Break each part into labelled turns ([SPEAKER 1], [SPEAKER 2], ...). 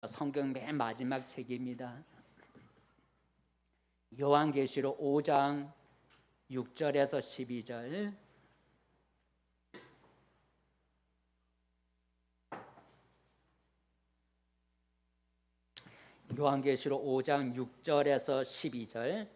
[SPEAKER 1] 성경 맨 마지막 책입니다. 요한계시록 5장 6절에서 12절. 요한계시록 5장 6절에서 12절.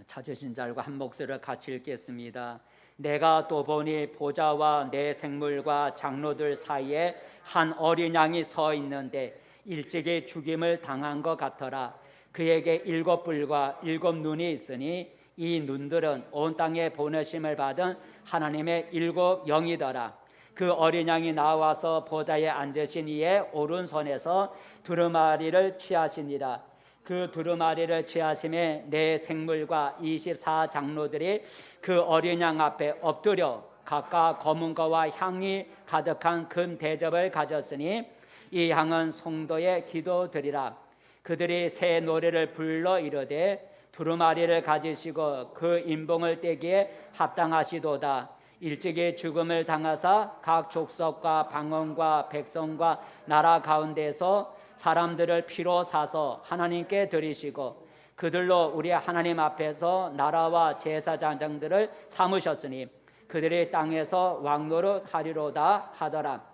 [SPEAKER 1] 찾으신 자들과 한 목소리를 같이 읽겠습니다. 내가 또 보니 보좌와 내 생물과 장로들 사이에 한 어린 양이 서 있는데 일찍이 죽임을 당한 것 같더라. 그에게 7뿔과 7눈이 있으니 이 눈들은 온 땅에 보내심을 받은 하나님의 7 영이더라. 그 어린 양이 나와서 보좌에 앉으신 이의 오른손에서 두루마리를 취하시니라. 그 두루마리를 취하심에 내 생물과 24장로들이 그 어린 양 앞에 엎드려 각각 검은 거와 향이 가득한 금 대접을 가졌으니 이 향은 성도의 기도드리라. 그들이 새 노래를 불러 이르되 두루마리를 가지시고 그 인봉을 떼기에 합당하시도다. 일찍이 죽음을 당하사 각 족속과 방언과 백성과 나라 가운데서 사람들을 피로 사서 하나님께 드리시고 그들로 우리 하나님 앞에서 나라와 제사장들을 삼으셨으니 그들이 땅에서 왕노릇 하리로다 하더라.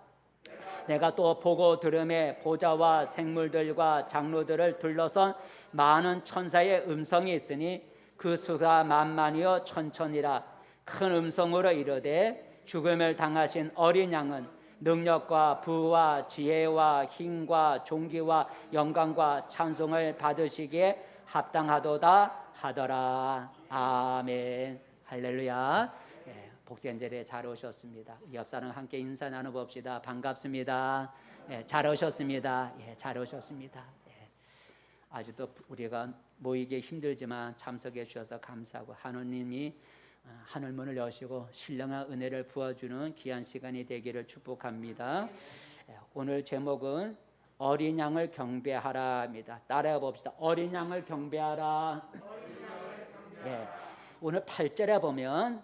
[SPEAKER 1] 내가 또 보고 들음에 보좌와 생물들과 장로들을 둘러선 많은 천사의 음성이 있으니 그 수가 만만이요 천천이라. 큰 음성으로 이르되 죽음을 당하신 어린 양은 능력과 부와 지혜와 힘과 존귀와 영광과 찬송을 받으시기에 합당하도다 하더라. 아멘. 할렐루야. 복된 자리에 잘 오셨습니다. 옆 사람 함께 인사 나눠봅시다. 반갑습니다. 잘 오셨습니다. 잘 오셨습니다. 아직도 우리가 모이기 힘들지만 참석해 주셔서 감사하고 하느님이 하늘문을 여시고 신령한 은혜를 부어주는 귀한 시간이 되기를 축복합니다. 오늘 제목은 어린 양을 경배하라입니다. 따라해 봅시다. 어린 양을 경배하라. 오늘 8절에 보면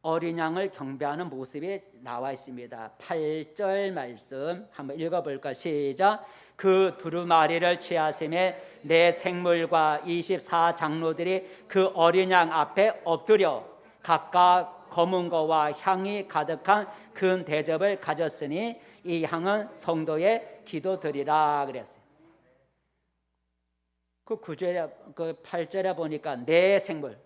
[SPEAKER 1] 어린 양을 경배하는 모습이 나와 있습니다. 8절 말씀 한번 읽어볼까? 시작. 그 두루마리를 취하심에 내 생물과 24장로들이 그 어린 양 앞에 엎드려 각각 검은 거와 향이 가득한 큰 대접을 가졌으니 이 향은 성도의 기도드리라 그랬어요. 그 9절에 그 8절에 보니까 내 생물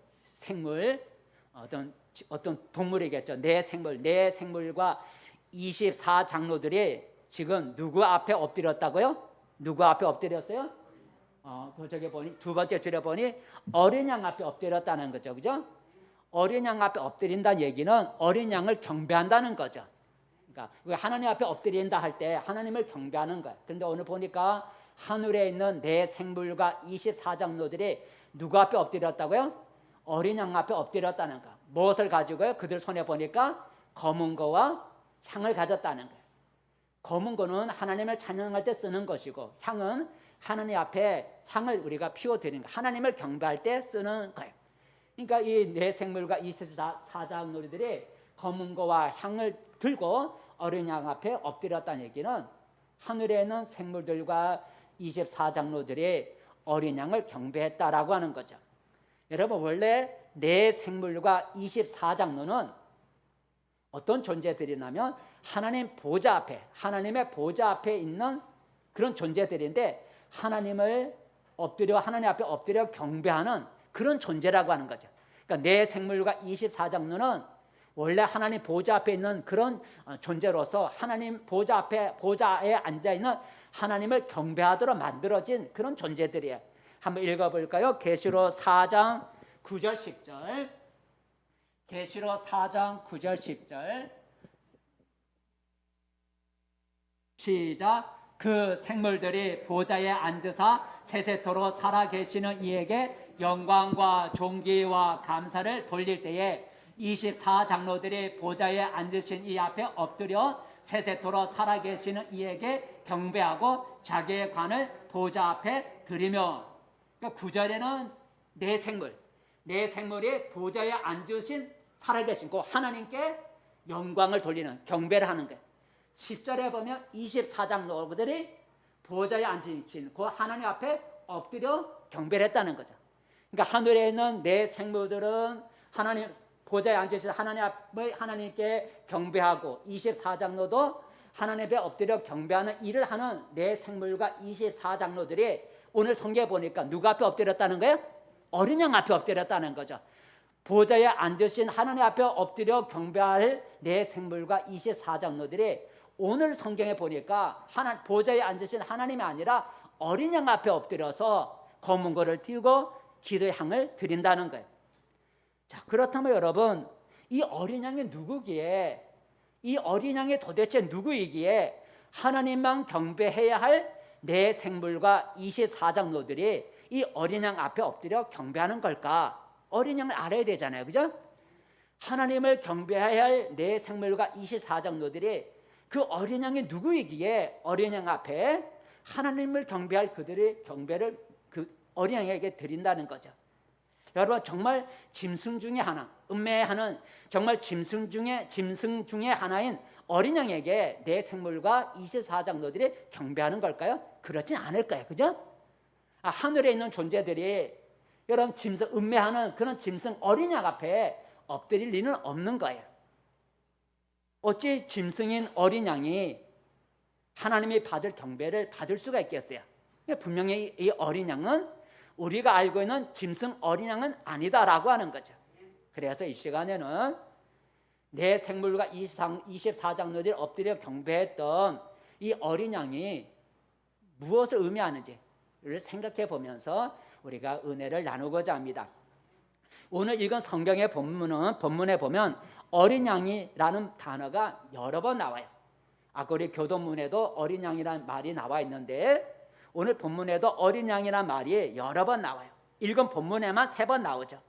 [SPEAKER 1] 어떤 동물이겠죠. 내 생물과 24장로들이 지금 누구 앞에 엎드렸다고요? 누구 앞에 엎드렸어요? 저기 보니 두 번째 줄에 보니 어린 양 앞에 엎드렸다는 거죠. 그죠? 어린 양 앞에 엎드린다는 얘기는 어린 양을 경배한다는 거죠. 그러니까 하나님 앞에 엎드린다 할 때 하나님을 경배하는 거예요. 그런데 오늘 보니까 하늘에 있는 내 생물과 24장로들이 누구 앞에 엎드렸다고요? 어린 양 앞에 엎드렸다는 거. 무엇을 가지고요? 그들 손에 보니까 검은 거와 향을 가졌다는 거예요. 검은 거는 하나님을 찬양할 때 쓰는 것이고 향은 하나님 앞에 향을 우리가 피워드리는 거. 하나님을 경배할 때 쓰는 거예요. 그러니까 이 내 생물과 24장로들이 검은 거와 향을 들고 어린 양 앞에 엎드렸다는 얘기는 하늘에 있는 생물들과 24장로들이 어린 양을 경배했다라고 하는 거죠. 여러분 원래 내 생물과 24장로는 어떤 존재들이냐면 하나님의 보좌 앞에 있는 그런 존재들인데 하나님 앞에 엎드려 경배하는 그런 존재라고 하는 거죠. 그러니까 내 생물과 24장로는 원래 하나님 보좌 앞에 있는 그런 존재로서 하나님 보좌에 앉아 있는 하나님을 경배하도록 만들어진 그런 존재들이에요. 한번 읽어볼까요? 계시록 4장 9절 10절. 계시록 4장 9절 10절. 시작. 그 생물들이 보좌에 앉으사 세세토록 살아계시는 이에게 영광과 존귀와 감사를 돌릴 때에 24장로들이 보좌에 앉으신 이 앞에 엎드려 세세토록 살아계시는 이에게 경배하고 자기의 관을 보좌 앞에 드리며. 그러니까 9절에는 내 생물이 보좌에 앉으신 살아계신 그 하나님께 영광을 돌리는 경배를 하는 거예요. 10절에 보면 24장로들이 보좌에 앉으신 그 하나님 앞에 엎드려 경배를 했다는 거죠. 그러니까 하늘에 있는 내 생물들은 하나님 보좌에 앉으신 하나님께 경배하고 24장로도 하나님 앞에 엎드려 경배하는 일을 하는 내 생물과 24장로들이 오늘 성경에 보니까 누구 앞에 엎드렸다는 거예요? 어린 양 앞에 엎드렸다는 거죠. 보좌에 앉으신 하나님 앞에 엎드려 경배할 내 생물과 24장로들이 오늘 성경에 보니까 보좌에 앉으신 하나님이 아니라 어린 양 앞에 엎드려서 검은 고를 띄우고 기도의 향을 드린다는 거예요. 자, 그렇다면 여러분, 이 어린 양이 누구기에, 이 어린 양이 도대체 누구이기에 하나님만 경배해야 할 내 생물과 24장로들이 이 어린 양 앞에 엎드려 경배하는 걸까? 어린 양을 알아야 되잖아요, 그죠? 하나님을 경배해야 할 내 생물과 24장로들이 그 어린 양이 누구이기에 어린 양 앞에 하나님을 경배할 그들의 경배를 그 어린 양에게 드린다는 거죠. 여러분, 정말 짐승 중에 하나, 음매하는 정말 짐승 중에 하나인 어린 양에게 내 생물과 24장로들이 경배하는 걸까요? 그렇진 않을까요, 그죠? 하늘에 있는 존재들이 여러분 짐승 음매하는 그런 짐승 어린 양 앞에 엎드릴 리는 없는 거예요. 어찌 짐승인 어린 양이 하나님이 받을 경배를 받을 수가 있겠어요? 분명히 이 어린 양은 우리가 알고 있는 짐승 어린 양은 아니다라고 하는 거죠. 그래서 이 시간에는 내 생물과 24장로들이 엎드려 경배했던 이 어린 양이 무엇을 의미하는지를 생각해 보면서 우리가 은혜를 나누고자 합니다. 오늘 읽은 성경의 본문에 보면 어린 양이라는 단어가 여러 번 나와요. 아까 우리 교도문에도 어린 양이라는 말이 나와 있는데 오늘 본문에도 어린 양이라는 말이 여러 번 나와요. 읽은 본문에만 3번 나오죠.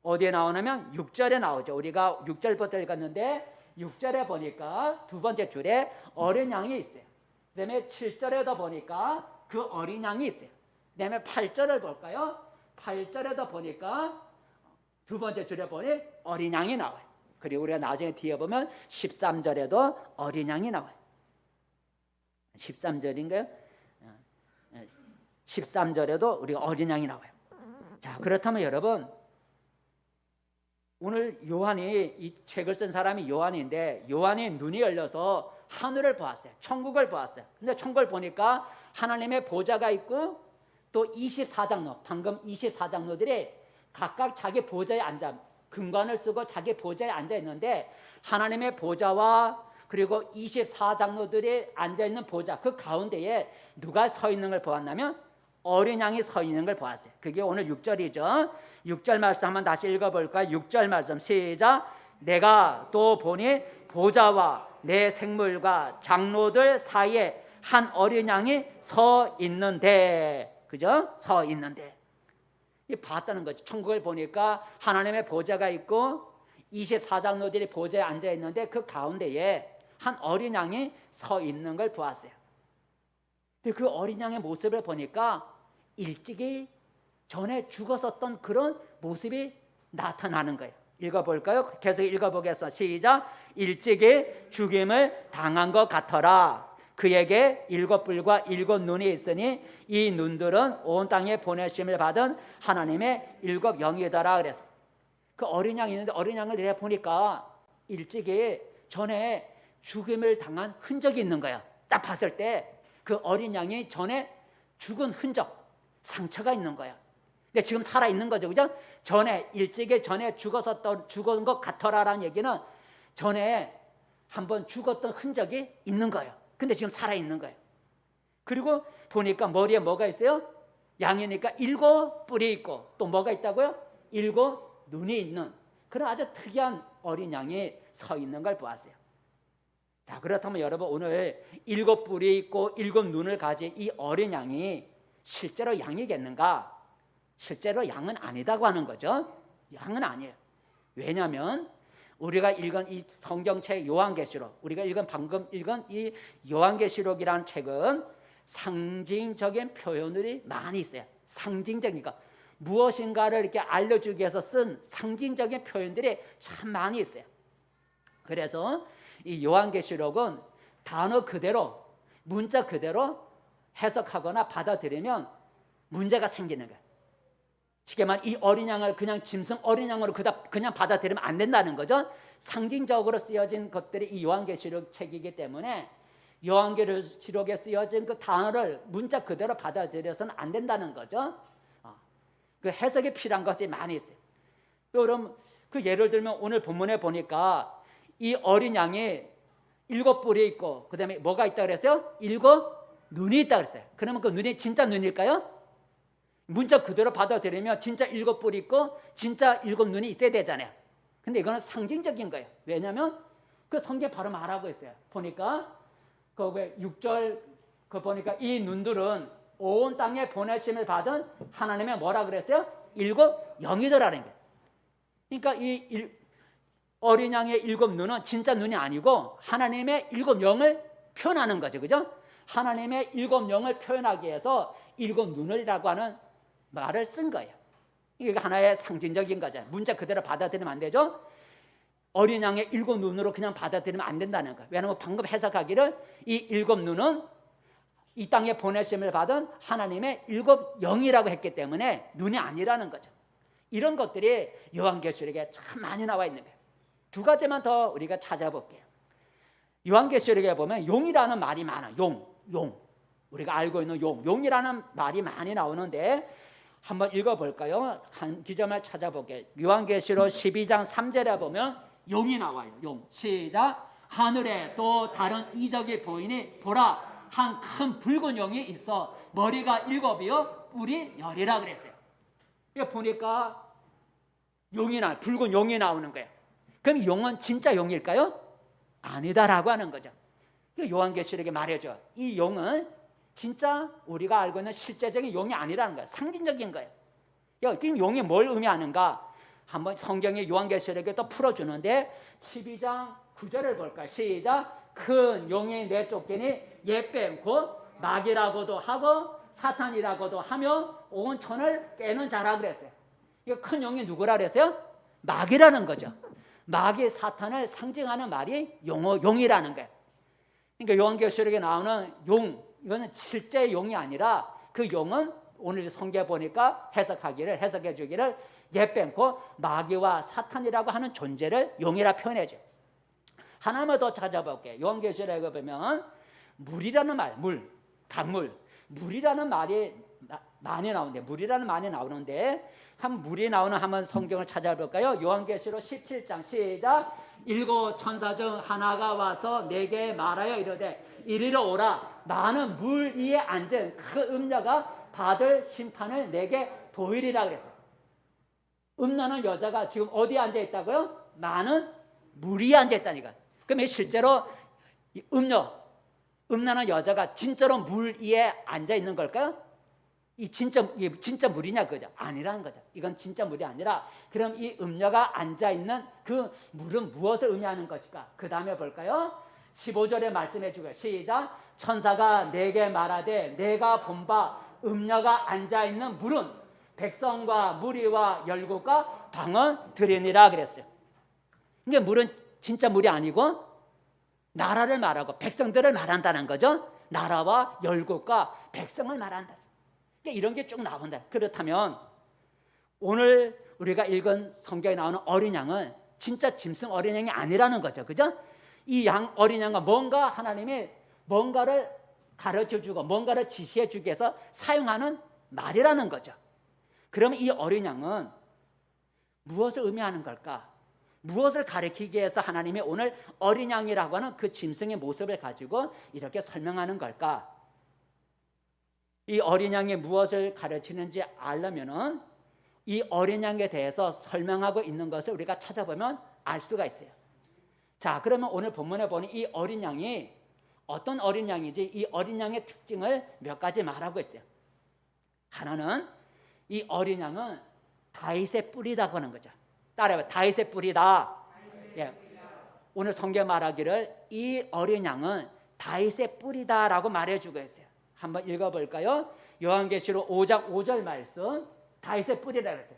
[SPEAKER 1] 어디에 나오냐면 6절에 나오죠. 우리가 6절부터 읽었는데 6절에 보니까 두 번째 줄에 어린 양이 있어요. 그 다음에 7절에도 보니까 그 어린 양이 있어요. 그 다음에 8절을 볼까요? 8절에도 보니까 두 번째 줄에 보니 어린 양이 나와요. 그리고 우리가 나중에 뒤에 보면 13절에도 어린 양이 나와요. 13절인가요? 13절에도 우리가 어린 양이 나와요. 자, 그렇다면 여러분, 오늘 요한이 이 책을 쓴 사람이 요한인데 요한이 눈이 열려서 하늘을 보았어요. 천국을 보았어요. 근데 천국을 보니까 하나님의 보좌가 있고 또 24장로, 방금 24장로들이 각각 자기 보좌에 앉아 금관을 쓰고 자기 보좌에 앉아 있는데 하나님의 보좌와 그리고 24장로들이 앉아 있는 보좌 그 가운데에 누가 서 있는 걸 보았냐면 어린 양이 서 있는 걸 보았어요. 그게 오늘 6절이죠. 6절 말씀 한번 다시 읽어볼까요? 6절 말씀 시작. 내가 또 보니 보좌와 내 생물과 장로들 사이에 한 어린 양이 서 있는데, 그죠? 서 있는데. 이 봤다는 거죠. 천국을 보니까 하나님의 보좌가 있고 24장로들이 보좌에 앉아 있는데 그 가운데에 한 어린 양이 서 있는 걸 보았어요. 근데 그 어린 양의 모습을 보니까 일찍이 전에 죽었었던 그런 모습이 나타나는 거예요. 읽어볼까요? 계속 읽어보겠습니다. 시작. 일찍이 죽임을 당한 것 같더라. 그에게 7뿔과 7눈이 있으니 이 눈들은 온 땅에 보내심을 받은 하나님의 7 영이더라. 그래서 그 어린 양이 있는데 어린 양을 내가 보니까 일찍이 전에 죽임을 당한 흔적이 있는 거예요. 딱 봤을 때 그 어린 양이 전에 죽은 흔적, 상처가 있는 거예요. 근데 지금 살아 있는 거죠, 그죠? 전에 일찍이 전에 죽은 것 같더라라는 얘기는 전에 한번 죽었던 흔적이 있는 거예요. 근데 지금 살아 있는 거예요. 그리고 보니까 머리에 뭐가 있어요? 양이니까 7뿔이 있고 또 뭐가 있다고요? 7눈이 있는 그런 아주 특이한 어린 양이 서 있는 걸 보았어요. 자, 그렇다면 여러분 오늘 7뿔이 있고 7눈을 가진 이 어린 양이 실제로 양이겠는가? 실제로 양은 아니다고 하는 거죠. 양은 아니에요. 왜냐하면 우리가 읽은 이 성경책 요한계시록, 우리가 방금 읽은 이 요한계시록이라는 책은 상징적인 표현들이 많이 있어요. 상징적이니까 무엇인가를 이렇게 알려주기 위해서 쓴 상징적인 표현들이 참 많이 있어요. 그래서 이 요한계시록은 단어 그대로, 문자 그대로 해석하거나 받아들이면 문제가 생기는 거예요. 쉽게 말해 이 어린 양을 그냥 짐승 어린 양으로 그냥 받아들이면 안 된다는 거죠. 상징적으로 쓰여진 것들이 이 요한계시록 책이기 때문에 요한계시록에 쓰여진 그 단어를 문자 그대로 받아들여서는 안 된다는 거죠. 그 해석이 필요한 것이 많이 있어요. 그럼 그 예를 들면 오늘 본문에 보니까 이 어린 양이 7뿔이 있고 그 다음에 뭐가 있다 그랬어요? 7 눈이 있다 그랬어요. 그러면 그 눈이 진짜 눈일까요? 문자 그대로 받아들이면 진짜 7뿔이 있고 진짜 7 눈이 있어야 되잖아요. 근데 이거는 상징적인 거예요. 왜냐하면 그 성경에 바로 말하고 있어요. 보니까 그 6절 그 보니까 이 눈들은 온 땅에 보내심을 받은 하나님의 뭐라 그랬어요? 7 영이더라는 거예요. 그러니까 이 어린 양의 7 눈은 진짜 눈이 아니고 하나님의 7 영을 표현하는 거죠. 그죠? 하나님의 7 영을 표현하기 위해서 7 눈을이라고 하는 말을 쓴 거예요. 이게 하나의 상징적인 거죠. 문자 그대로 받아들이면 안 되죠. 어린 양의 7 눈으로 그냥 받아들이면 안 된다는 거예요. 왜냐하면 방금 해석하기를 이 7 눈은 이 땅에 보내심을 받은 하나님의 7 영이라고 했기 때문에 눈이 아니라는 거죠. 이런 것들이 요한계시록에 참 많이 나와 있는 거예요. 2가지만 더 우리가 찾아볼게요. 요한계시록에 보면 용이라는 말이 많아요. 용. 우리가 알고 있는 용이라는 말이 많이 나오는데 한번 읽어볼까요? 한 기점을 찾아볼게요. 요한계시록 12장 3절에 보면 용이 나와요. 용. 시작. 하늘에 또 다른 이적이 보이니 보라 한 큰 붉은 용이 있어 머리가 7이요 뿔이 10이라 그랬어요. 이거 보니까 붉은 용이 나오는 거예요. 그럼 용은 진짜 용일까요? 아니다라고 하는 거죠. 요한계시록에 말해줘. 이 용은 진짜 우리가 알고 있는 실제적인 용이 아니라는 거예요. 상징적인 거예요. 그럼 용이 뭘 의미하는가? 한번 성경의 요한계시록에 또 풀어주는데 12장 9절을 볼까요? 시작. 큰 용이 내쫓기니 옛뱀 곧 마귀라고도 하고 사탄이라고도 하며 온 천을 깨는 자라 그랬어요. 이 큰 용이 누구라 그랬어요? 마귀라는 거죠. 마귀 사탄을 상징하는 말이 용이라는 거예요. 그러니까 요한계시록에 나오는 용, 이거는 실제 용이 아니라 그 용은 오늘 성경에 보니까 해석해 주기를 옛뱀 곧 마귀와 사탄이라고 하는 존재를 용이라 표현해줘요. 하나만 더 찾아볼게요. 요한계시록에 보면 물이라는 말, 강물, 물이라는 말이 많이 나오는데 한 물이 나오는 한번 성경을 찾아볼까요? 요한계시록 17장 시작. 7 천사 중 하나가 와서 내게 말하여 이르되 이리로 오라. 나는 물 위에 앉은 그 음녀가 받을 심판을 내게 보이리라 그랬어요. 음녀는 여자가 지금 어디에 앉아 있다고요? 나는 물 위에 앉아 있다니까. 그러면 실제로 음녀는 여자가 진짜로 물 위에 앉아 있는 걸까요? 이게 진짜 물이냐 그죠? 아니라는 거죠. 이건 진짜 물이 아니라 그럼 이 음녀가 앉아 있는 그 물은 무엇을 의미하는 것일까? 그 다음에 볼까요? 15절에 말씀해 주고요. 시작. 천사가 내게 말하되 내가 본 바 음녀가 앉아 있는 물은 백성과 무리와 열국과 방언들이니라 그랬어요. 근데 물은 진짜 물이 아니고 나라를 말하고 백성들을 말한다는 거죠. 나라와 열국과 백성을 말한다. 이런 게 쭉 나온다. 그렇다면 오늘 우리가 읽은 성경에 나오는 어린 양은 진짜 짐승 어린 양이 아니라는 거죠. 그죠? 이 어린 양은 뭔가 하나님이 뭔가를 가르쳐주고 뭔가를 지시해주기 위해서 사용하는 말이라는 거죠. 그러면 이 어린 양은 무엇을 의미하는 걸까? 무엇을 가리키기 위해서 하나님이 오늘 어린 양이라고 하는 그 짐승의 모습을 가지고 이렇게 설명하는 걸까? 이 어린 양이 무엇을 가르치는지 알려면은 이 어린 양에 대해서 설명하고 있는 것을 우리가 찾아보면 알 수가 있어요. 자, 그러면 오늘 본문에 보니 이 어린 양이 어떤 어린 양인지 이 어린 양의 특징을 몇 가지 말하고 있어요. 하나는 이 어린 양은 다윗의 뿌리다고 하는 거죠. 따라해봐요. 다윗의 뿌리다. 예. 오늘 성경 말하기를 이 어린 양은 다윗의 뿌리다라고 말해주고 있어요. 한번 읽어볼까요? 요한계시록 5장 5절 말씀. 다윗의 뿌리라 그랬어요.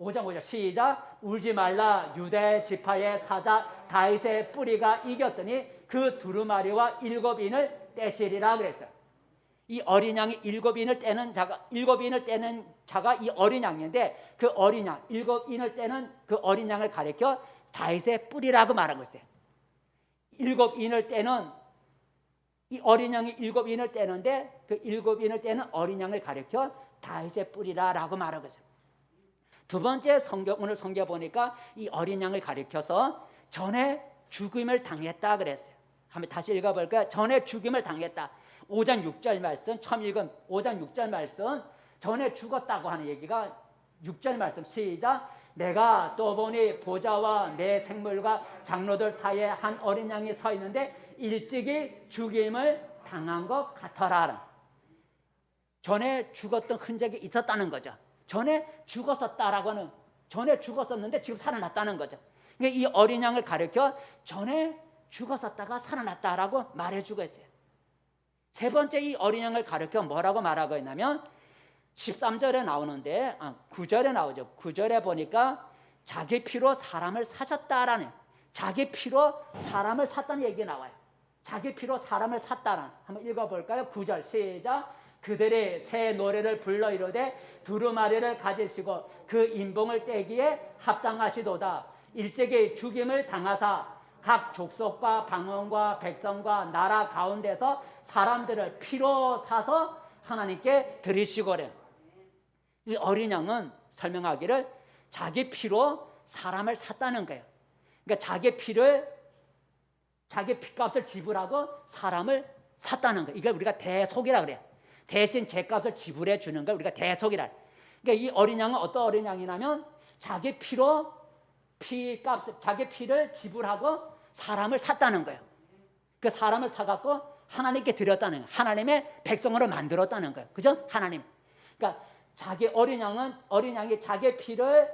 [SPEAKER 1] 5장 5절 시작. 울지 말라. 유대 지파의 사자 다윗의 뿌리가 이겼으니 그 두루마리와 7인을 떼시리라 그랬어요. 이 어린 양이 7인을 떼는 자가 이 어린 양인데, 그 어린 양 7인을 떼는 그 어린 양을 가리켜 다윗의 뿌리라고 말한 것이에요. 7인을 떼는 이 어린 양이 7인을 떼는데, 그 7인을 떼는 어린 양을 가리켜 다윗의 뿌리라라고 말한 것이에요. 두 번째 오늘 성경 보니까 이 어린 양을 가리켜서 전에 죽임을 당했다 그랬어요. 한번 다시 읽어볼까요? 전에 죽임을 당했다. 5장 6절 말씀, 처음 읽은 5장 6절 말씀, 전에 죽었다고 하는 얘기가 6절 말씀 시작. 내가 또 보니 보좌와 내 생물과 장로들 사이에 한 어린 양이 서 있는데 일찍이 죽임을 당한 것 같더라. 전에 죽었던 흔적이 있었다는 거죠. 전에 죽었었다라고 하는, 전에 죽었었는데 지금 살아났다는 거죠. 그러니까 이 어린 양을 가리켜 전에 죽었었다가 살아났다라고 말해주고 있어요. 세 번째 이 어린 양을 가리켜 뭐라고 말하고 있냐면 13절에 나오는데 9절에 나오죠. 9절에 보니까 자기 피로 사람을 사셨다라는, 자기 피로 사람을 샀다는 얘기 나와요. 자기 피로 사람을 샀다는, 한번 읽어볼까요? 9절 시작. 그들이 새 노래를 불러 이르되 두루마리를 가지시고 그 인봉을 떼기에 합당하시도다. 일찍이 죽임을 당하사 각 족속과 방언과 백성과 나라 가운데서 사람들을 피로 사서 하나님께 드리시고래. 이 어린 양은 설명하기를 자기 피로 사람을 샀다는 거예요. 그러니까 자기 피값을 지불하고 사람을 샀다는 거예요. 이걸 우리가 대속이라 그래요. 대신 죄값을 지불해 주는 걸 우리가 대속이라. 그러니까 이 어린 양은 어떤 어린 양이냐면 자기 피로 자기 피를 지불하고 사람을 샀다는 거예요. 그 사람을 사갖고 하나님께 드렸다는 거예요. 하나님의 백성으로 만들었다는 거예요. 그죠? 하나님. 그러니까 어린 양이 자기 피를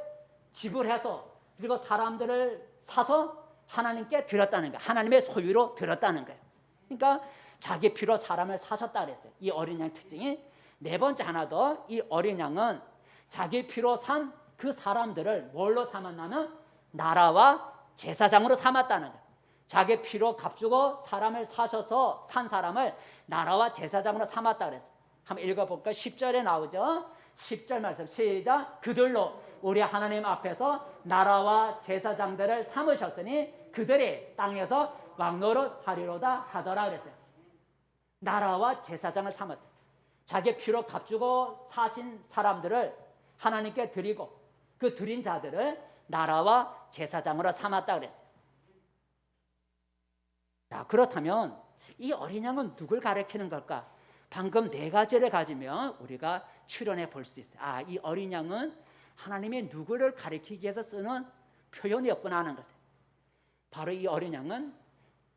[SPEAKER 1] 지불해서, 그리고 사람들을 사서 하나님께 드렸다는 거예요. 하나님의 소유로 드렸다는 거예요. 그러니까 자기 피로 사람을 사셨다 그랬어요. 이 어린 양의 특징이. 네 번째 하나 더, 이 어린 양은 자기 피로 산 그 사람들을 뭘로 삼았냐면 나라와 제사장으로 삼았다는 거예요. 자기 피로 값주고 사람을 사셔서 산 사람을 나라와 제사장으로 삼았다 그랬어요. 한번 읽어볼까요? 10절에 나오죠. 10절 말씀 시작. 그들로 우리 하나님 앞에서 나라와 제사장들을 삼으셨으니 그들이 땅에서 왕노릇 하리로다 하더라 그랬어요. 나라와 제사장을 삼았다. 자기 피로 값주고 사신 사람들을 하나님께 드리고 그 드린 자들을 나라와 제사장으로 삼았다 그랬어요. 자, 그렇다면 이 어린 양은 누굴 가리키는 걸까? 방금 네 가지를 가지면 우리가 추론해 볼 수 있어요. 이 어린 양은 하나님의 누구를 가리키기 위해서 쓰는 표현이었구나 하는 것이에요. 바로 이 어린 양은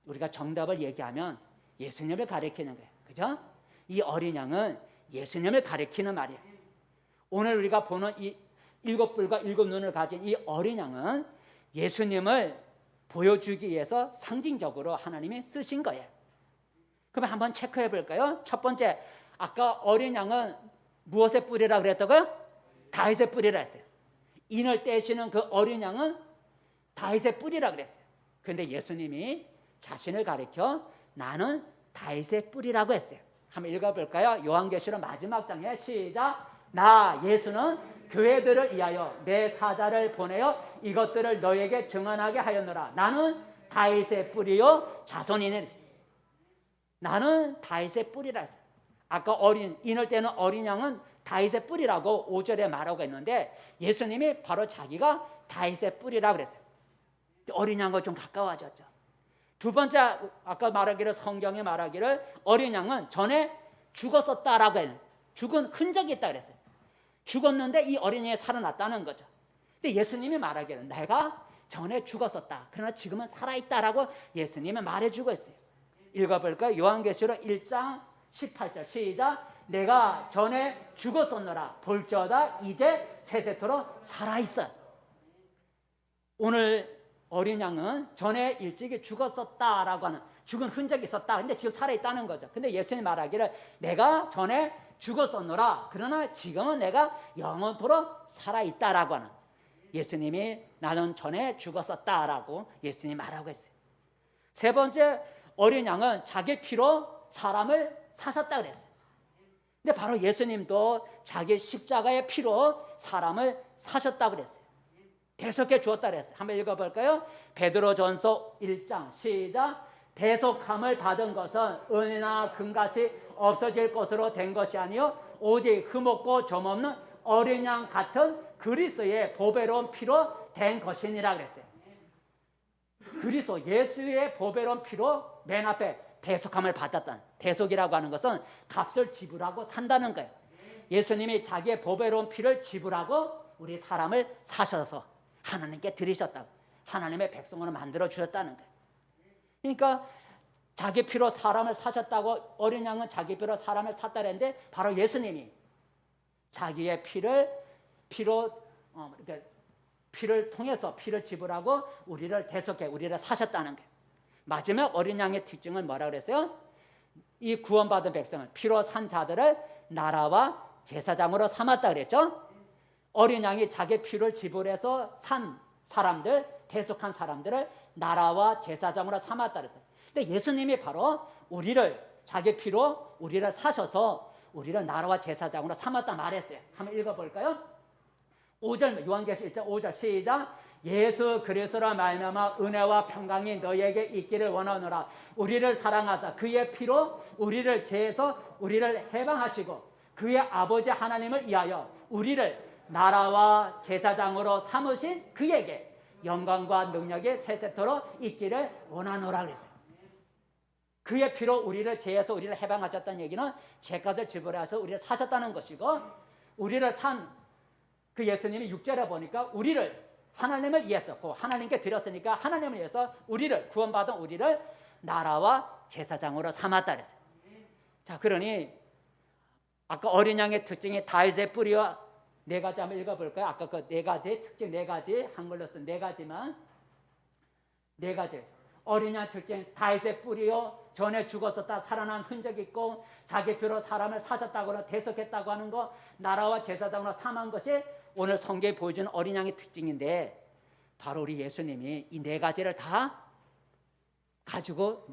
[SPEAKER 1] 우리가 정답을 얘기하면 예수님을 가리키는 거예요. 그죠? 이 어린 양은 예수님을 가리키는 말이에요. 오늘 우리가 보는 이 7뿔과 7눈을 가진 이 어린 양은 예수님을 보여주기 위해서 상징적으로 하나님이 쓰신 거예요. 그럼 한번 체크해 볼까요? 첫 번째, 아까 어린 양은 무엇의 뿌리라 그랬다고요? 다윗의 뿌리라 했어요. 인을 떼시는 그 어린 양은 다윗의 뿌리라 그랬어요. 그런데 예수님이 자신을 가리켜 나는 다윗의 뿌리라고 했어요. 한번 읽어볼까요? 요한계시록 마지막 장에 시작. 나 예수는 교회들을 위하여 내 사자를 보내어 이것들을 너에게 증언하게 하였노라. 나는 다윗의 뿌리요 자손이니. 나는 다윗의 뿌리라 했어요. 아까 인을 떼는 어린 양은 다윗의 뿌리라고 5절에 말하고 있는데 예수님이 바로 자기가 다윗의 뿌리라고 그랬어요. 어린 양과 좀 가까워졌죠. 두 번째, 아까 말하기를, 성경에 말하기를 어린 양은 전에 죽었었다라고 해요. 죽은 흔적이 있다 그랬어요. 죽었는데 이 어린 양이 살아났다는 거죠. 근데 예수님이 말하기를 내가 전에 죽었었다, 그러나 지금은 살아있다라고 예수님이 말해주고 있어요. 읽어볼까요? 요한계시록 1장 18절 시작. 내가 전에 죽었었노라 볼지어다 이제 세세토로 살아있어. 오늘 어린 양은 전에 일찍이 죽었었다라고 하는, 죽은 흔적이 있었다. 근데 지금 살아있다는 거죠. 근데 예수님 말하기를 내가 전에 죽었었노라 그러나 지금은 내가 영원토록 살아있다라고 하는, 예수님이 나는 전에 죽었었다라고 예수님이 말하고 있어요. 세 번째, 어린 양은 자기 피로 사람을 사셨다 그랬어요. 근데 바로 예수님도 자기 십자가의 피로 사람을 사셨다고 그랬어요. 대속해 주었다 그랬어요. 한번 읽어볼까요? 베드로전서 1장 시작. 대속함을 받은 것은 은이나 금같이 없어질 것으로 된 것이 아니요 오직 흠없고 점없는 어린 양 같은 그리스도의 보배로운 피로 된 것이니라 그랬어요. 그리스도 예수의 보배로운 피로 맨 앞에 대속함을 받았다는, 대속이라고 하는 것은 값을 지불하고 산다는 거예요. 예수님이 자기의 보배로운 피를 지불하고 우리 사람을 사셔서 하나님께 드리셨다고, 하나님의 백성으로 만들어 주셨다는 거예요. 그러니까 자기 피로 사람을 사셨다고, 어린 양은 자기 피로 사람을 샀다 그랬는데 바로 예수님이 자기의 피를 통해서 피를 지불하고 우리를 대속해 우리를 사셨다는 거예요. 마지막 어린 양의 특징은 뭐라 그랬어요? 이 구원받은 백성을, 피로 산 자들을 나라와 제사장으로 삼았다 그랬죠? 어린 양이 자기 피를 지불해서 산 사람들, 대속한 사람들을 나라와 제사장으로 삼았다 그랬어요. 근데 예수님이 바로 우리를 자기 피로 우리를 사셔서 우리를 나라와 제사장으로 삼았다 말했어요. 한번 읽어볼까요? 5절, 요한계시록 1장 5절 시작. 예수 그리스도로 말미암아 은혜와 평강이 너희에게 있기를 원하노라. 우리를 사랑하사 그의 피로 우리를 죄에서 우리를 해방하시고 그의 아버지 하나님을 위하여 우리를 나라와 제사장으로 삼으신 그에게 영광과 능력이 세세토록 있기를 원하노라 그랬어요. 그의 피로 우리를 죄에서 우리를 해방하셨다는 얘기는 죄값을 지불해서 우리를 사셨다는 것이고, 우리를 산 그 예수님이 6절에 보니까 우리를 하나님을 위해서, 하나님께 드렸으니까 하나님을 위해서 우리를, 구원받은 우리를 나라와 제사장으로 삼았다 그랬어요. 자, 그러니 아까 어린 양의 특징이 다윗의 뿌리와 네 가지 한번 읽어볼까요? 아까 그 네 가지 특징, 네 가지 한글로 쓴 네 가지만, 네 가지 어린 양 특징, 다윗의 뿌리요, 전에 죽었었다 살아난 흔적이 있고 자기 피로 사람을 사셨다거나 대속했다고 하는 거, 나라와 제사장으로 삼은 것이 오늘 성경에 보여주는 어린 양의 특징인데, 바로 우리 예수님이 이 네 가지를 다 가지고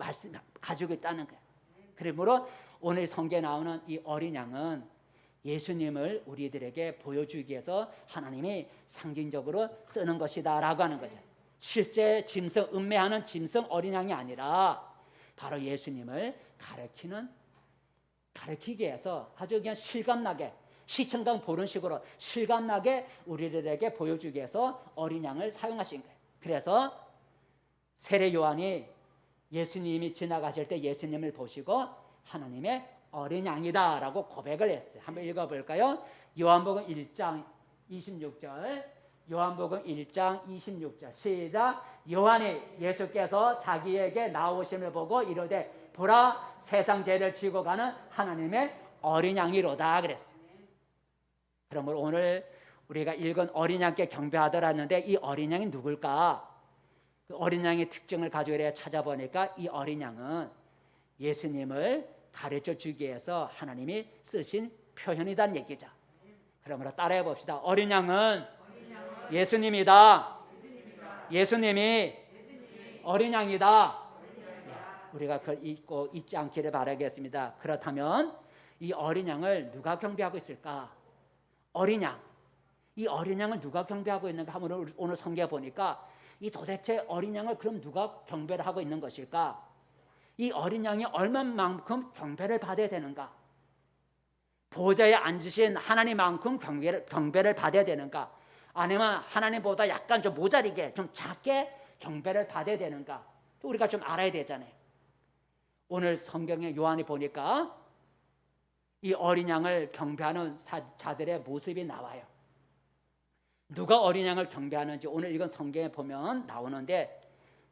[SPEAKER 1] 있다는 거예요. 그러므로 오늘 성경에 나오는 이 어린 양은 예수님을 우리들에게 보여주기 위해서 하나님이 상징적으로 쓰는 것이다 라고 하는 거죠. 실제 짐승, 음매하는 짐승 어린 양이 아니라 바로 예수님을 가르치기 위해서 아주 그냥 실감나게, 시청각 보는 식으로 실감나게 우리들에게 보여주기 위해서 어린 양을 사용하신 거예요. 그래서 세례 요한이 예수님이 지나가실 때 예수님을 보시고 하나님의 어린 양이다 라고 고백을 했어요. 한번 읽어볼까요? 요한복음 1장 26절, 요한복음 1장 26절 시작. 요한이 예수께서 자기에게 나오심을 보고 이르되 보라, 세상 죄를 지고 가는 하나님의 어린 양이로다 그랬어요. 그러므로 오늘 우리가 읽은 어린 양께 경배하더라 했는데 이 어린 양이 누굴까? 그 어린 양의 특징을 가지고 찾아보니까 이 어린 양은 예수님을 가르쳐 주기 위해서 하나님이 쓰신 표현이란 얘기죠. 그러므로 따라해 봅시다. 어린 양은 예수님이다. 예수님이 어린 양이다. 우리가 그걸 잊고 잊지 않기를 바라겠습니다. 그렇다면 이 어린 양을 누가 경배하고 있을까? 어린 양. 이 어린 양을 누가 경배하고 있는가 하면 오늘 성경에 보니까 이 도대체 어린 양을 그럼 누가 경배를 하고 있는 것일까? 이 어린 양이 얼마만큼 경배를 받아야 되는가? 보좌에 앉으신 하나님만큼 경배를 받아야 되는가? 아니면 하나님보다 약간 좀 모자리게, 좀 작게 경배를 받아야 되는가? 우리가 좀 알아야 되잖아요. 오늘 성경에 요한이 보니까 이 어린 양을 경배하는 자들의 모습이 나와요. 누가 어린 양을 경배하는지 오늘 읽은 성경에 보면 나오는데,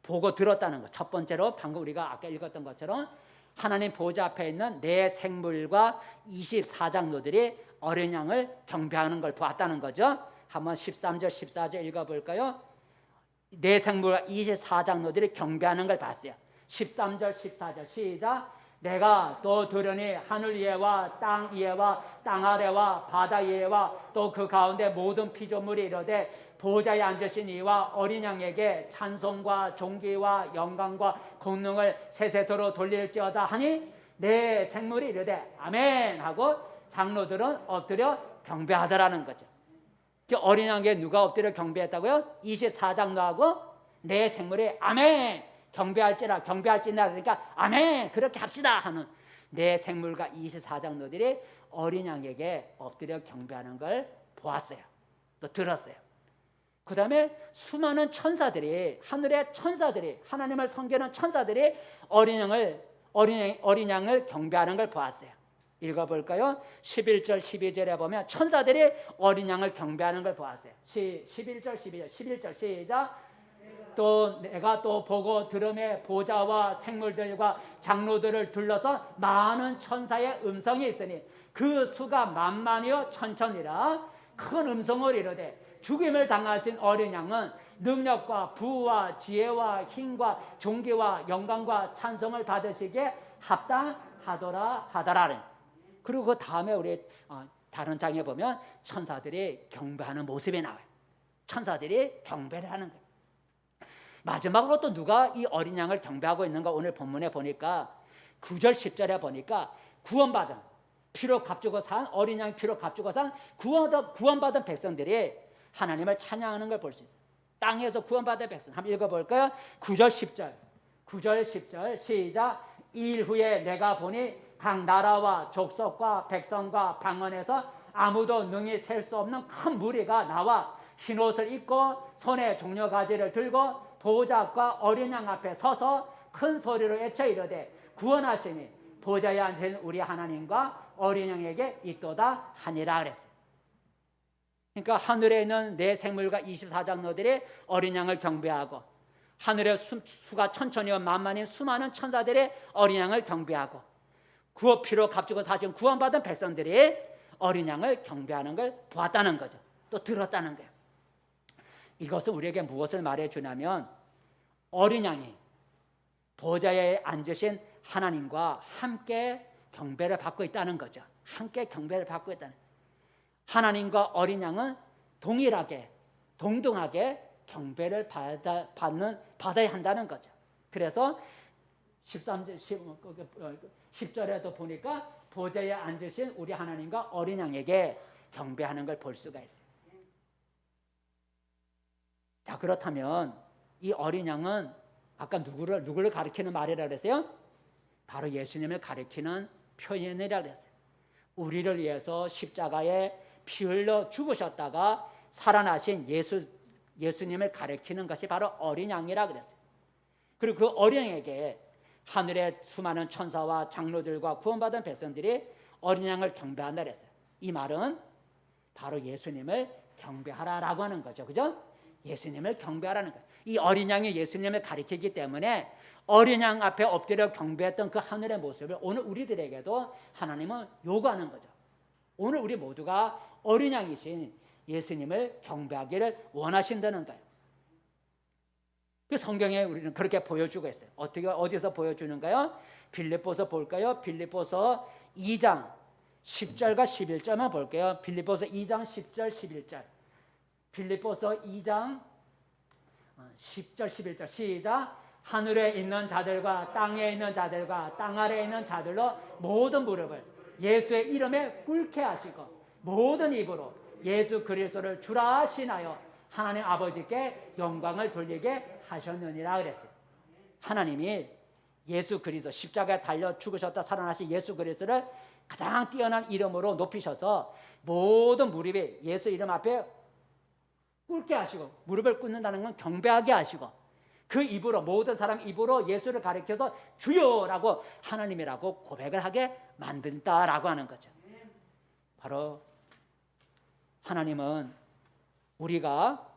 [SPEAKER 1] 보고 들었다는 것. 첫 번째로 방금 우리가 아까 읽었던 것처럼 하나님 보좌 앞에 있는 네 생물과 24장로들이 어린 양을 경배하는 걸 보았다는 거죠. 한번 13절 14절 읽어볼까요? 네 생물과 24장로들이 경배하는 걸 봤어요. 13절 14절 시작. 내가 또 들으니 하늘 위에와 땅 위에와 땅 아래와 바다 위에와 또 그 가운데 모든 피조물이 이르되 보좌에 앉으신 이와 어린 양에게 찬송과 존귀와 영광과 권능을 세세토록 돌릴지어다 하니 내 생물이 이르되 아멘 하고 장로들은 엎드려 경배하더라는 거죠. 어린 양에게 누가 엎드려 경배했다고요? 24장로하고 내 생물이 아멘 경배할지라 그러니까 아멘 그렇게 합시다 하는 내 생물과 24장로들이 어린 양에게 엎드려 경배하는 걸 보았어요. 또 들었어요. 그 다음에 수많은 천사들이 하늘의 천사들이 하나님을 섬기는 천사들이 어린 양을 경배하는 걸 보았어요. 읽어볼까요? 11절 12절에 보면 천사들이 어린 양을 경배하는 걸 보았어요. 11절 11절 시작. 또 내가 또 보고 들음에 보좌와 생물들과 장로들을 둘러서 많은 천사의 음성이 있으니 그 수가 만만이요 천천이라 큰 음성을 이르되 죽임을 당하신 어린 양은 능력과 부와 지혜와 힘과 존귀와 영광과 찬송을 받으시기에 합당하더라 하더라는. 그리고 그 다음에 우리 다른 장에 보면 천사들이 경배하는 모습이 나와요. 천사들이 경배를 하는 거예요. 마지막으로 또 누가 이 어린 양을 경배하고 있는가 오늘 본문에 보니까 9절 10절에 보니까 구원받은 피로 값주고 산 어린 양 피로 값주고 산 구원받은 백성들이 하나님을 찬양하는 걸 볼 수 있어요. 땅에서 구원받은 백성 한번 읽어볼까요? 9절 10절 시작. 이 일 후에 내가 보니 각 나라와 족속과 백성과 방언에서 아무도 능히 셀 수 없는 큰 무리가 나와 흰옷을 입고 손에 종려가지를 들고 보좌 앞과 어린 양 앞에 서서 큰 소리로 외쳐 이르되 구원하시니 보좌에 앉으신 우리 하나님과 어린 양에게 있도다 하니라 그랬어요. 그러니까 하늘에 있는 내 생물과 24장로들이 어린 양을 경배하고 하늘의 수가 천천히와 만만인 수많은 천사들이 어린 양을 경배하고 구원 피로 값주고 사신 구원받은 백성들이 어린 양을 경배하는 걸 보았다는 거죠. 또 들었다는 거예요. 이것은 우리에게 무엇을 말해주냐면 어린 양이 보좌에 앉으신 하나님과 함께 경배를 받고 있다는 거죠. 함께 경배를 받고 있다는 거예요. 하나님과 어린 양은 동일하게 동등하게 경배를 받아야 한다는 거죠. 그래서 10절에도 보니까 보좌에 앉으신 우리 하나님과 어린 양에게 경배하는 걸 볼 수가 있어요. 자, 그렇다면 이 어린 양은 아까 누구를 가리키는 말이라 그랬어요? 바로 예수님을 가리키는 표현이라 그랬어요. 우리를 위해서 십자가에 피 흘려 죽으셨다가 살아나신 예수님을 가리키는 것이 바로 어린 양이라 그랬어요. 그리고 그 어린 양에게 하늘의 수많은 천사와 장로들과 구원받은 백성들이 어린 양을 경배한다 그랬어요. 이 말은 바로 예수님을 경배하라라고 하는 거죠. 그죠? 예수님을 경배하라는 거예요. 이 어린 양이 예수님을 가리키기 때문에 어린 양 앞에 엎드려 경배했던 그 하늘의 모습을 오늘 우리들에게도 하나님은 요구하는 거죠. 오늘 우리 모두가 어린 양이신 예수님을 경배하기를 원하신다는 거예요. 그 성경에 우리는 그렇게 보여주고 있어요. 어디서 보여주는가요? 빌립보서 볼까요? 빌립보서 2장 10절과 11절만 볼게요. 빌립보서 2장 10절 11절. 빌립보서 2장 10절 11절 시작. 하늘에 있는 자들과 땅에 있는 자들과 땅 아래에 있는 자들로 모든 무릎을 예수의 이름에 꿇게 하시고 모든 입으로 예수 그리스도를 주라 하시나요 하나님 아버지께 영광을 돌리게 하셨느니라 그랬어요. 하나님이 예수 그리스도 십자가에 달려 죽으셨다 살아나신 예수 그리스도를 가장 뛰어난 이름으로 높이셔서 모든 무릎이 예수 이름 앞에 꿇게 하시고 무릎을 꿇는다는 건 경배하게 하시고 그 입으로 모든 사람 입으로 예수를 가리켜서 주여라고 하나님이라고 고백을 하게 만든다라고 하는 거죠. 바로 하나님은 우리가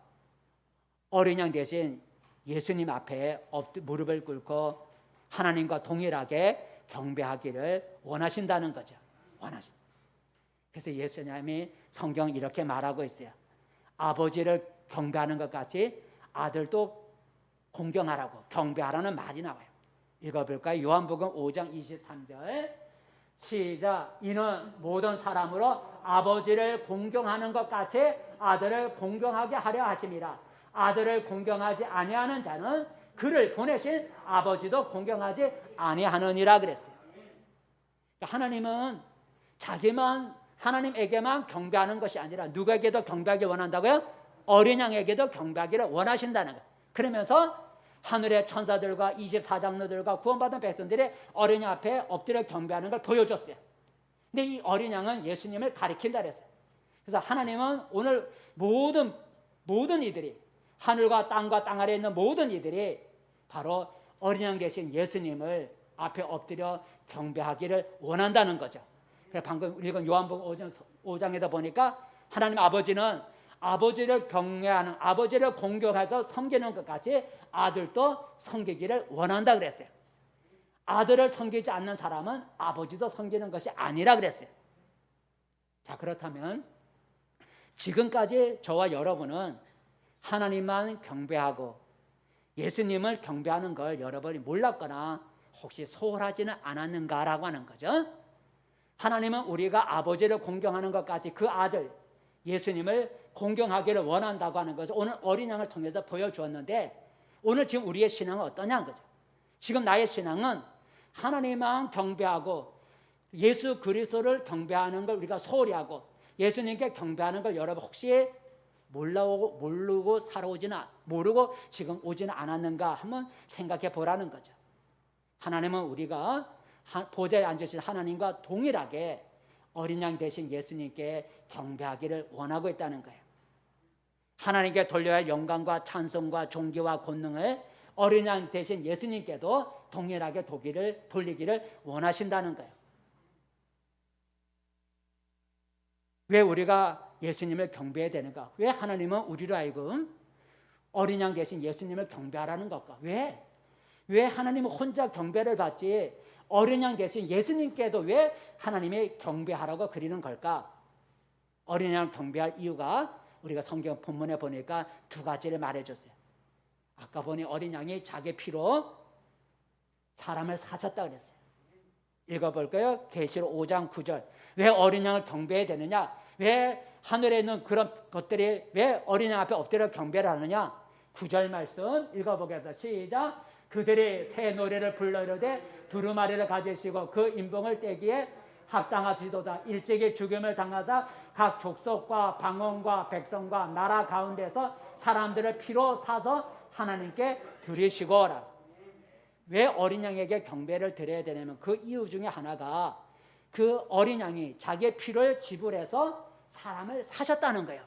[SPEAKER 1] 어린 양 대신 예수님 앞에 무릎을 꿇고 하나님과 동일하게 경배하기를 원하신다는 거죠. 그래서 예수님이 성경 이렇게 말하고 있어요. 아버지를 경배하는 것 같이 아들도 공경하라고 경배하라는 말이 나와요. 읽어볼까요? 요한복음 5장 23절 시작. 이는 모든 사람으로 아버지를 공경하는 것 같이 아들을 공경하게 하려 하심이라. 아들을 공경하지 아니하는 자는 그를 보내신 아버지도 공경하지 아니하느니라 그랬어요. 하나님은 자기만 하나님에게만 경배하는 것이 아니라 누구에게도 경배하기 원한다고요? 어린 양에게도 경배하기를 원하신다는 거예요. 그러면서 하늘의 천사들과 24장로들과 구원받은 백성들이 어린 양 앞에 엎드려 경배하는 걸 보여줬어요. 근데 이 어린 양은 예수님을 가리킨다 그랬어요. 그래서 하나님은 오늘 모든 이들이 하늘과 땅과 땅 아래에 있는 모든 이들이 바로 어린 양 되신 예수님을 앞에 엎드려 경배하기를 원한다는 거죠. 그래서 방금 읽은 요한복음 5장에다 보니까 하나님 아버지는 아버지를 경외하는, 아버지를 공경해서 섬기는 것 같이 아들도 섬기기를 원한다 그랬어요. 아들을 섬기지 않는 사람은 아버지도 섬기는 것이 아니라 그랬어요. 자, 그렇다면 지금까지 저와 여러분은 하나님만 경배하고 예수님을 경배하는 걸 여러분이 몰랐거나 혹시 소홀하지는 않았는가라고 하는 거죠. 하나님은 우리가 아버지를 공경하는 것까지 그 아들 예수님을 공경하기를 원한다고 하는 것을 오늘 어린 양을 통해서 보여주었는데, 오늘 지금 우리의 신앙은 어떠냐는 거죠. 지금 나의 신앙은 하나님만 경배하고 예수 그리스도를 경배하는 걸 우리가 소홀히 하고 예수님께 경배하는 걸 여러분 혹시 모르고 모르고 지금 오지는 않았는가 한번 생각해 보라는 거죠. 하나님은 우리가 보좌에 앉으신 하나님과 동일하게 어린 양 대신 예수님께 경배하기를 원하고 있다는 거예요. 하나님께 돌려야 할 영광과 찬송과 존귀와 권능을 어린 양 대신 예수님께도 동일하게 돌리기를 원하신다는 거예요. 왜 우리가 예수님을 경배해야 되는가? 왜 하나님은 우리로 하여금 어린 양 대신 예수님을 경배하라는 걸까? 왜 하나님은 혼자 경배를 받지 어린 양 대신 예수님께도 왜 하나님이 경배하라고 그리는 걸까? 어린 양 경배할 이유가 우리가 성경 본문에 보니까 두 가지를 말해줬어요. 아까 보니 어린 양이 자기 피로 사람을 사셨다 그랬어요. 읽어볼까요? 계시록 5장 9절. 왜 어린 양을 경배해야 되느냐? 왜 하늘에 있는 그런 것들이 왜 어린 양 앞에 엎드려 경배를 하느냐? 9절 말씀 읽어보겠습니다. 시작. 그들이 새 노래를 불러 이르되 두루마리를 가지시고 그 인봉을 떼기에 합당하시도다. 일찍이 죽임을 당하사 각 족속과 방언과 백성과 나라 가운데서 사람들을 피로 사서 하나님께 드리시고라. 왜 어린 양에게 경배를 드려야 되냐면 그 이유 중에 하나가 그 어린 양이 자기의 피를 지불해서 사람을 사셨다는 거예요.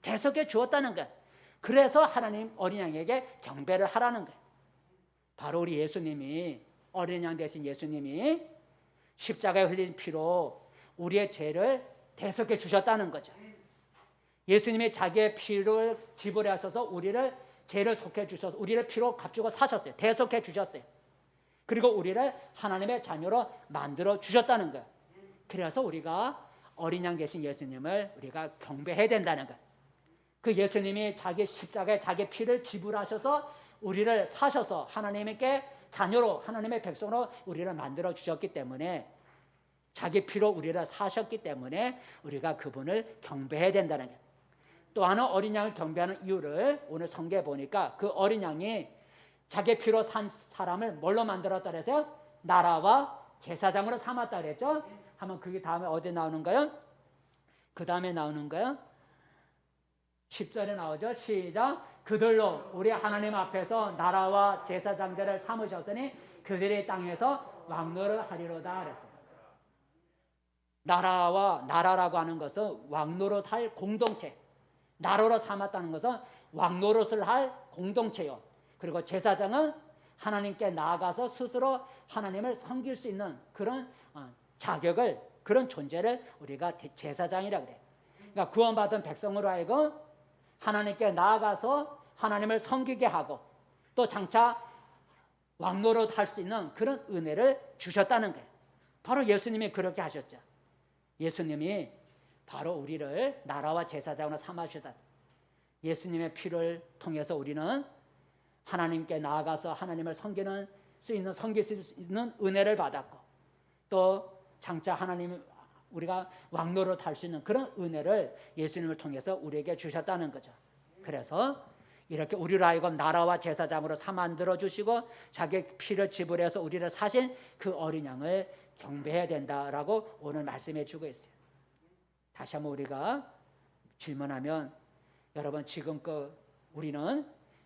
[SPEAKER 1] 대속해 주었다는 거예요. 그래서 하나님 어린 양에게 경배를 하라는 거예요. 바로 우리 예수님이 어린 양 대신 예수님이 십자가에 흘린 피로 우리의 죄를 대속해 주셨다는 거죠. 예수님이 자기의 피를 지불하셔서 우리를 죄를 속해 주셔서 우리를 피로 값주고 사셨어요. 대속해 주셨어요. 그리고 우리를 하나님의 자녀로 만들어 주셨다는 거예요. 그래서 우리가 어린 양 계신 예수님을 우리가 경배해야 된다는 거예요. 그 예수님이 자기 십자가에 자기 피를 지불하셔서 우리를 사셔서 하나님께 자녀로 하나님의 백성으로 우리를 만들어 주셨기 때문에 자기 피로 우리를 사셨기 때문에 우리가 그분을 경배해야 된다는 거예요. 또 하나 어린 양을 경배하는 이유를 오늘 성경에 보니까 그 어린 양이 자기 피로 산 사람을 뭘로 만들었다 그래서요? 나라와 제사장으로 삼았다 그랬죠? 한번 그게 다음에 어디 나오는가요? 그 다음에 나오는가요? 10절에 나오죠. 시작. 그들로 우리 하나님 앞에서 나라와 제사장들을 삼으셨으니 그들의 땅에서 왕노를 하리로다 그랬어요. 나라라고 하는 것은 왕노릇 할 공동체, 나라로 삼았다는 것은 왕노릇을 할 공동체요. 그리고 제사장은 하나님께 나아가서 스스로 하나님을 섬길 수 있는 그런 자격을, 그런 존재를 우리가 제사장이라고 그래요. 그러니까 구원받은 백성으로 하여금 하나님께 나아가서 하나님을 섬기게 하고 또 장차 왕노릇 할 수 있는 그런 은혜를 주셨다는 거예요. 바로 예수님이 그렇게 하셨죠. 예수님이 바로 우리를 나라와 제사장으로 삼으셨다. 예수님의 피를 통해서 우리는 하나님께 나아가서 하나님을 섬기는 수 있는, 섬길 수 있는 은혜를 받았고, 또 장차 하나님 우리가 왕노로 탈 수 있는 그런 은혜를 예수님을 통해서 우리에게 주셨다는 거죠. 그래서 이렇게 우리로 하여금 나라와 제사장으로 만들어 주시고 자기 피를 지불해서 우리를 사신 그 어린 양을 경배해야 된다라고 오늘 말씀해 주고 있어요. 다시 한번 우리가 질문하면, 여러분 지금껏 우리는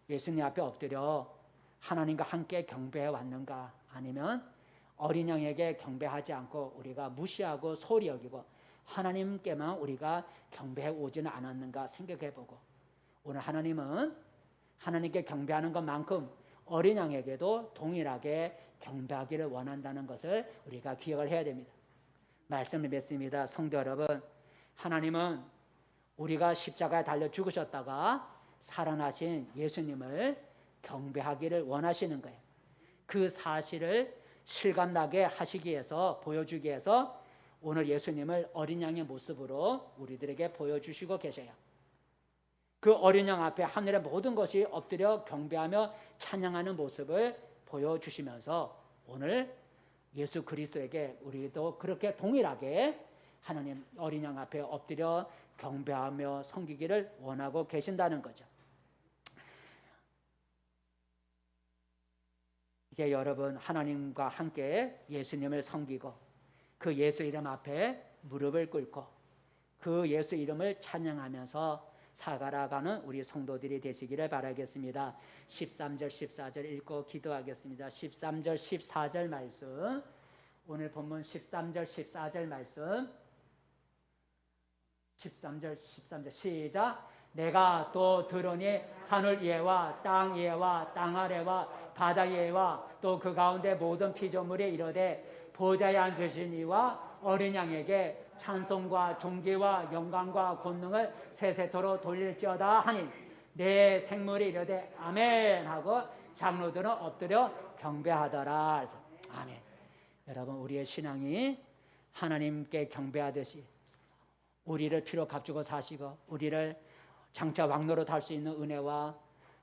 [SPEAKER 1] 예수님 앞에 엎드려 하나님과 함께 경배해 왔는가? 아니면 어린 양에게 경배하지 않고 우리가 무시하고 소리 여기고 하나님께만 우리가 경배해 오지는 않았는가 생각해 보고, 오늘 하나님은 하나님께 경배하는 것만큼 어린 양에게도 동일하게 경배하기를 원한다는 것을 우리가 기억을 해야 됩니다. 말씀을 맺습니다. 성도 여러분, 하나님은 우리가 십자가에 달려 죽으셨다가 살아나신 예수님을 경배하기를 원하시는 거예요. 그 사실을 실감나게 하시기 위해서, 보여주기 위해서 오늘 예수님을 어린 양의 모습으로 우리들에게 보여주시고 계셔요. 그 어린 양 앞에 하늘의 모든 것이 엎드려 경배하며 찬양하는 모습을 보여주시면서 오늘 예수 그리스도에게 우리도 그렇게 동일하게 하나님 어린 양 앞에 엎드려 경배하며 섬기기를 원하고 계신다는 거죠. 이제 여러분, 하나님과 함께 예수님을 섬기고 그 예수 이름 앞에 무릎을 꿇고 그 예수 이름을 찬양하면서 살아가는 우리 성도들이 되시기를 바라겠습니다. 13절 14절 읽고 기도하겠습니다. 13절 14절 말씀, 오늘 본문 13절 14절 말씀, 13절 13절 시작. 내가 또 들으니 하늘 위에와 땅 위에와 땅 아래와 바다 위에와 또 그 가운데 모든 피조물이 이르되 보좌에 앉으신 이와 어린 양에게 찬송과 존귀와 영광과 권능을 세세토록 돌릴지어다 하니 내 생물이 이르되 아멘 하고 장로들은 엎드려 경배하더라. 아멘. 여러분, 우리의 신앙이 하나님께 경배하듯이 우리를 피로 값주고 사시고 우리를 장차 왕노로 탈 수 있는 은혜와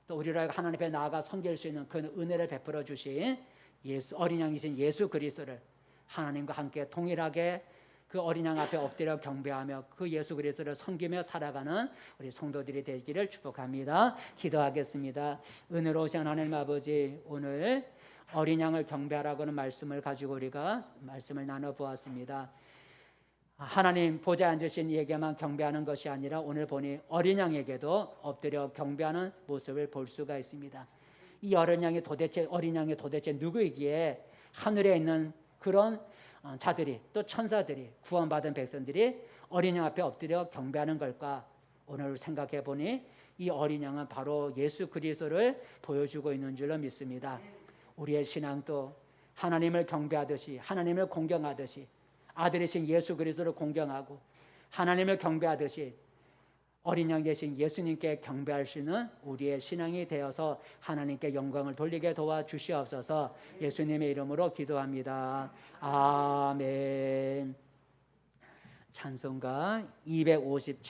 [SPEAKER 1] 또 우리를 하나님 앞에 나아가 섬길 수 있는 그 은혜를 베풀어 주신 예수, 어린 양이신 예수 그리스도를 하나님과 함께 동일하게 그 어린 양 앞에 엎드려 경배하며 그 예수 그리스도를 섬기며 살아가는 우리 성도들이 되기를 축복합니다. 기도하겠습니다. 은혜로우신 하나님 아버지, 오늘 어린 양을 경배하라고 하는 말씀을 가지고 우리가 말씀을 나눠보았습니다. 하나님 보좌에 앉으신 이에게만 경배하는 것이 아니라 오늘 보니 어린 양에게도 엎드려 경배하는 모습을 볼 수가 있습니다. 이 어린 양이 도대체 누구이기에 하늘에 있는 그런 자들이, 또 천사들이, 구원받은 백성들이 어린 양 앞에 엎드려 경배하는 걸까? 오늘 생각해 보니 이 어린 양은 바로 예수 그리스도를 보여주고 있는 줄로 믿습니다. 우리의 신앙도 하나님을 경배하듯이, 하나님을 공경하듯이, 아들이신 예수 그리스도를 공경하고 하나님을 경배하듯이 어린 양 되신 예수님께 경배할 수 있는 우리의 신앙이 되어서 하나님께 영광을 돌리게 도와주시옵소서. 예수님의 이름으로 기도합니다. 아멘. 찬송가 257